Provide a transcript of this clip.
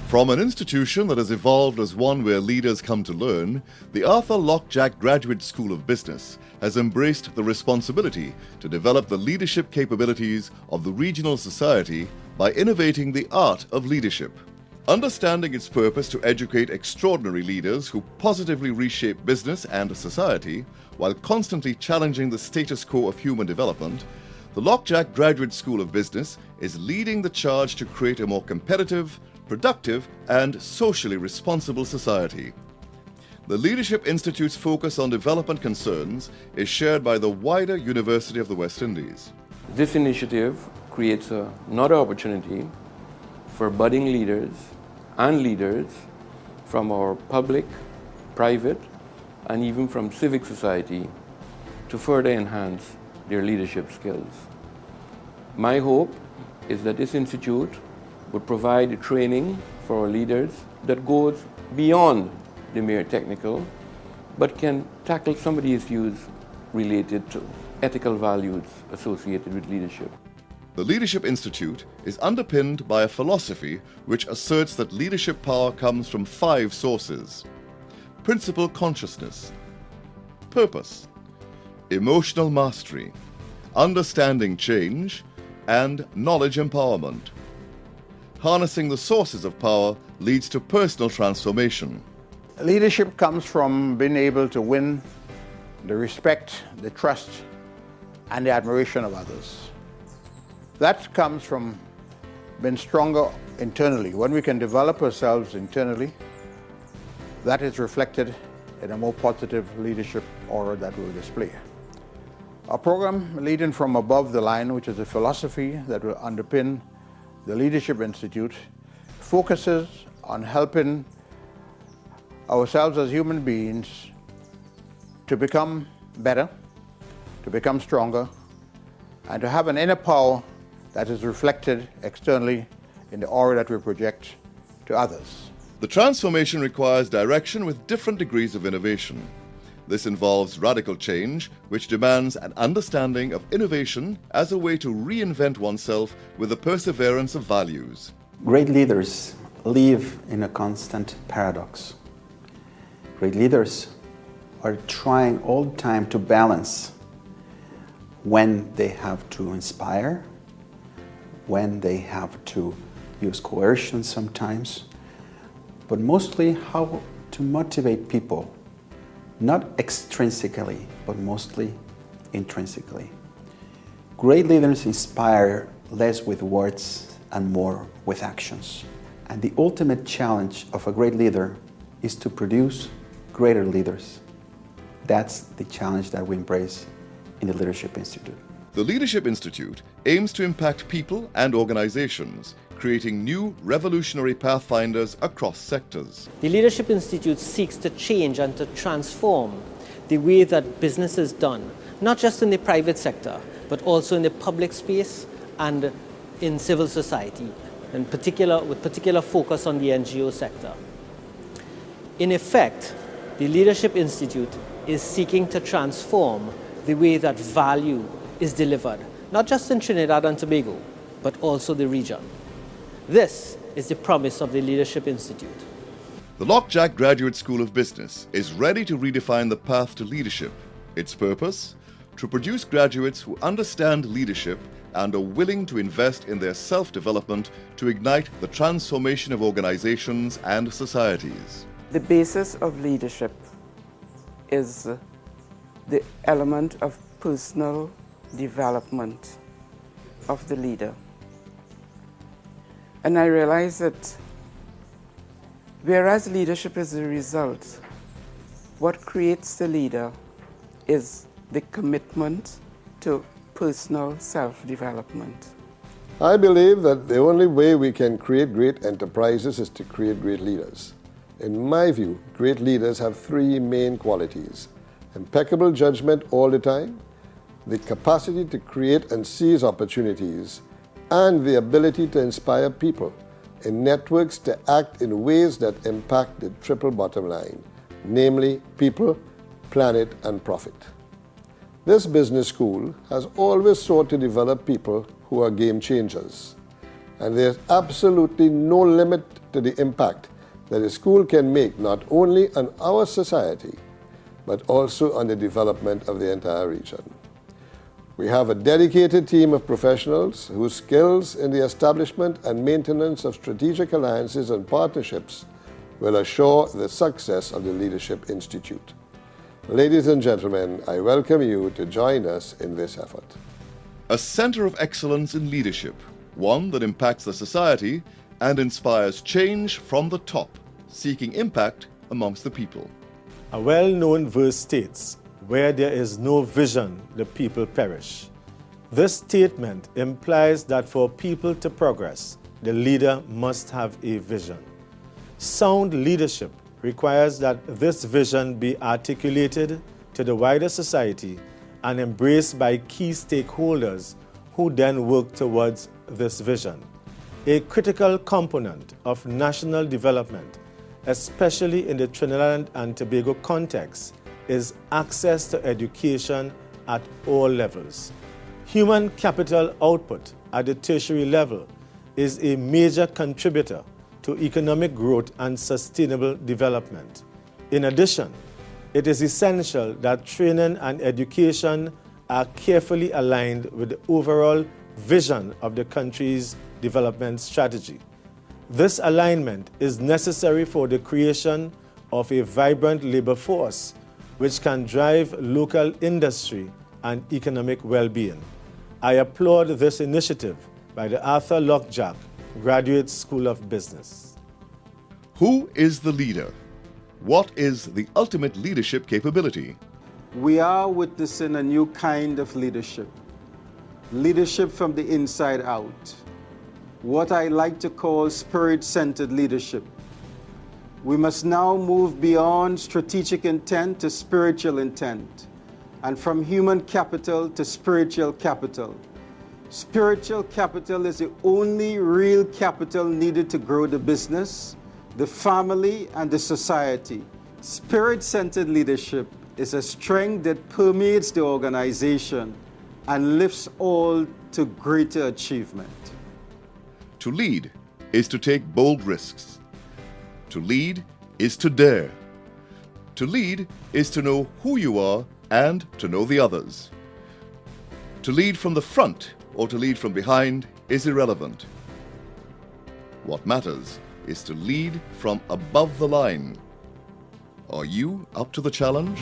From an institution that has evolved as one where leaders come to learn, the Arthur Lockjack Graduate School of Business has embraced the responsibility to develop the leadership capabilities of the regional society by innovating the art of leadership. Understanding its purpose to educate extraordinary leaders who positively reshape business and society while constantly challenging the status quo of human development, the Lockjack Graduate School of Business is leading the charge to create a more competitive, productive, and socially responsible society. The Leadership Institute's focus on development concerns is shared by the wider University of the West Indies. This initiative creates another opportunity for budding leaders and leaders from our public, private, and even from civic society to further enhance their leadership skills. My hope is that this institute would provide a training for our leaders that goes beyond the mere technical, but can tackle some of the issues related to ethical values associated with leadership. The Leadership Institute is underpinned by a philosophy which asserts that leadership power comes from 5 sources: principle consciousness, purpose, emotional mastery, understanding change, and knowledge empowerment. Harnessing the sources of power leads to personal transformation. Leadership comes from being able to win the respect, the trust, and the admiration of others. That comes from being stronger internally. When we can develop ourselves internally, that is reflected in a more positive leadership aura that we'll display. Our program, Leading from Above the Line, which is a philosophy that will underpin the Leadership Institute, focuses on helping ourselves as human beings to become better, to become stronger, and to have an inner power that is reflected externally in the aura that we project to others. The transformation requires direction with different degrees of innovation. This involves radical change, which demands an understanding of innovation as a way to reinvent oneself with the perseverance of values. Great leaders live in a constant paradox. Great leaders are trying all the time to balance when they have to inspire, when they have to use coercion sometimes, but mostly how to motivate people, not extrinsically, but mostly intrinsically. Great leaders inspire less with words and more with actions. And the ultimate challenge of a great leader is to produce greater leaders. That's the challenge that we embrace in the Leadership Institute. The Leadership Institute aims to impact people and organizations, creating new revolutionary pathfinders across sectors. The Leadership Institute seeks to change and to transform the way that business is done, not just in the private sector, but also in the public space and in civil society, with particular focus on the NGO sector. In effect, the Leadership Institute is seeking to transform the way that value is delivered, not just in Trinidad and Tobago, but also the region. This is the promise of the Leadership Institute. The Lockjack Graduate School of Business is ready to redefine the path to leadership. Its purpose? To produce graduates who understand leadership and are willing to invest in their self-development to ignite the transformation of organizations and societies. The basis of leadership is the element of personal development of the leader. And I realize that whereas leadership is a result, what creates the leader is the commitment to personal self-development. I believe that the only way we can create great enterprises is to create great leaders. In my view, great leaders have 3 main qualities: impeccable judgment all the time, the capacity to create and seize opportunities, and the ability to inspire people in networks to act in ways that impact the triple bottom line, namely people, planet, and profit. This business school has always sought to develop people who are game changers, and there's absolutely no limit to the impact that a school can make not only on our society, but also on the development of the entire region. We have a dedicated team of professionals whose skills in the establishment and maintenance of strategic alliances and partnerships will assure the success of the Leadership Institute. Ladies and gentlemen, I welcome you to join us in this effort. A center of excellence in leadership, one that impacts the society and inspires change from the top, seeking impact amongst the people. A well-known verse states, "Where there is no vision, the people perish." This statement implies that for people to progress, the leader must have a vision. Sound leadership requires that this vision be articulated to the wider society and embraced by key stakeholders who then work towards this vision. A critical component of national development, especially in the Trinidad and Tobago context, is access to education at all levels. Human capital output at the tertiary level is a major contributor to economic growth and sustainable development. In addition, it is essential that training and education are carefully aligned with the overall vision of the country's development strategy. This alignment is necessary for the creation of a vibrant labor force which can drive local industry and economic well-being. I applaud this initiative by the Arthur Lockjack Graduate School of Business. Who is the leader? What is the ultimate leadership capability? We are witnessing a new kind of leadership. Leadership from the inside out. What I like to call spirit-centered leadership. We must now move beyond strategic intent to spiritual intent, and from human capital to spiritual capital. Spiritual capital is the only real capital needed to grow the business, the family, and the society. Spirit-centered leadership is a strength that permeates the organization and lifts all to greater achievement. To lead is to take bold risks. To lead is to dare. To lead is to know who you are and to know the others. To lead from the front or to lead from behind is irrelevant. What matters is to lead from above the line. Are you up to the challenge?